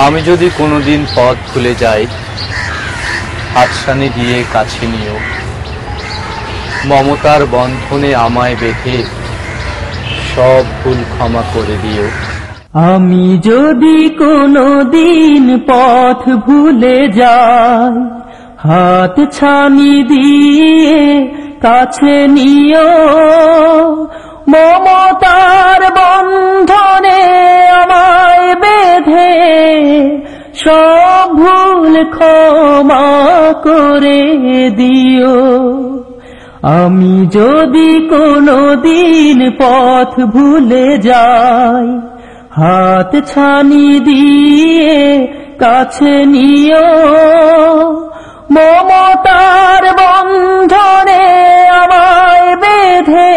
আমি যদি কোনোদিন পথ ভুলে যাই, হাতছানি দিয়ে কাছে নিও, মমতার বন্ধনে আমায় বেঁধে সব ভুল ক্ষমা করে দিও। আমি যদি কোনোদিন পথ ভুলে যাই, হাত ছানি দিয়ে কাছে নিও, মমতার বন্ধনে আমায় বেঁধে সব ভুল ক্ষমা করে দিও। আমি যদি কোনোদিন পথ ভুলে যাই, হাত ছানি দিয়ে কাছে নিও, মমতার বন্ধনে আমায় বেঁধে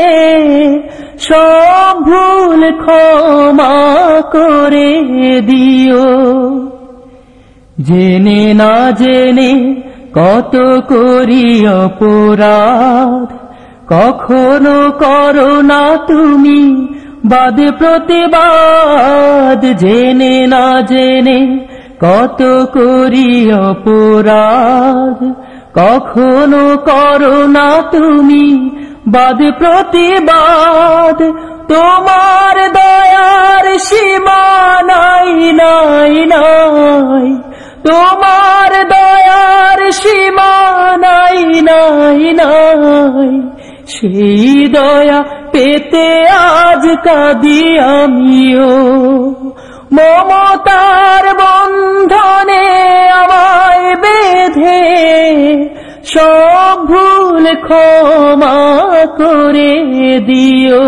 সব ভুল ক্ষমা করে দিও। জেনে না জেনে কত করি অপরাধ, কখনো করো না তুমি বাদ প্রতিবাদ। জেনে না জেনে কত করি অপরাধ, কখনো করো না তুমি বাদ প্রতিবাদ। তোমার দয়ার সীমা নাই নাই নাই, তোমার দয়ার সীমা নাই নাই নাই। সেই দয়া পেতে আজ কাঁদি আমিও, মমতার বন্ধনে আমায় বেঁধে সব ভুল ক্ষমা করে দিও।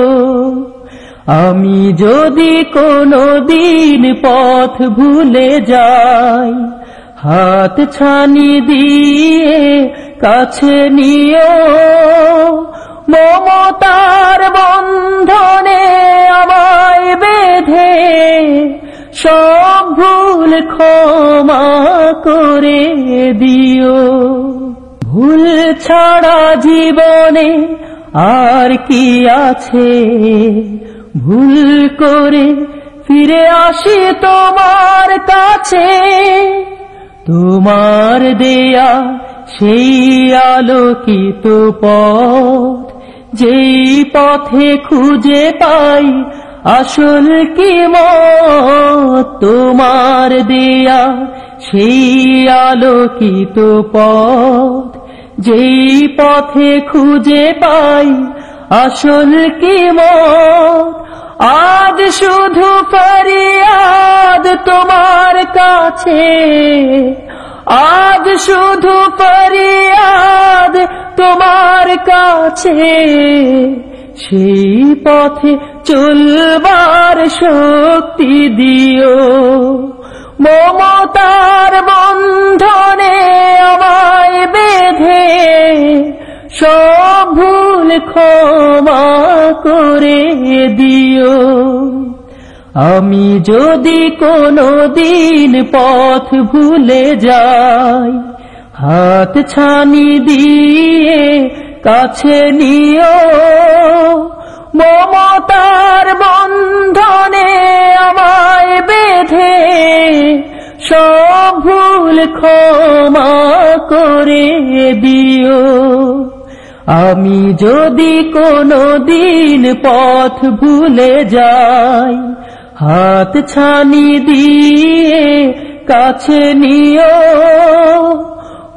আমি যদি কোনোদিন পথ ভুলে যাই, হাত ছানি দিয়ে কাছে নিও, মমতার বন্ধনে আমায় বেঁধে সব ভুল ক্ষমা করে দিও। ভুল ছাড়া জীবনে আর কি আছে, ভুল করে ফিরে আসি তোমার কাছে। তোমার দেয়া সেই আলোকিত পথ, যেই পথে খুঁজে পাই আসল কি মত। তোমার দেয়া সেই আলোকিত পথ, যেই পথে খুঁজে পাই আসল কি মত। আজ শুধু ফরিয়াদ তোমার কাছে, আজ শুধু ফরিয়াদ তোমার কাছে। সেই পথে চলবার শক্তি দিও, মমতার বন্ধনে আমায় বেঁধে সব ভুল ক্ষমা করে দিও। আমি যদি কোনোদিন পথ ভুলে যাই, হাত ছানি দিয়ে কাছে নিও, মমতার বন্ধনে আমায় বেঁধে সব ভুল ক্ষমা করে দিও। আমি যদি কোনোদিন পথ ভুলে যাই, হাত ছানি দিয়ে কাছে নিও,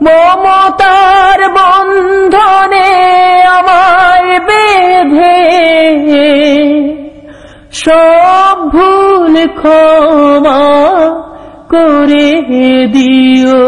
মমতার বন্ধনে আমায় বেঁধে সব ভুল ক্ষমা করে দিও।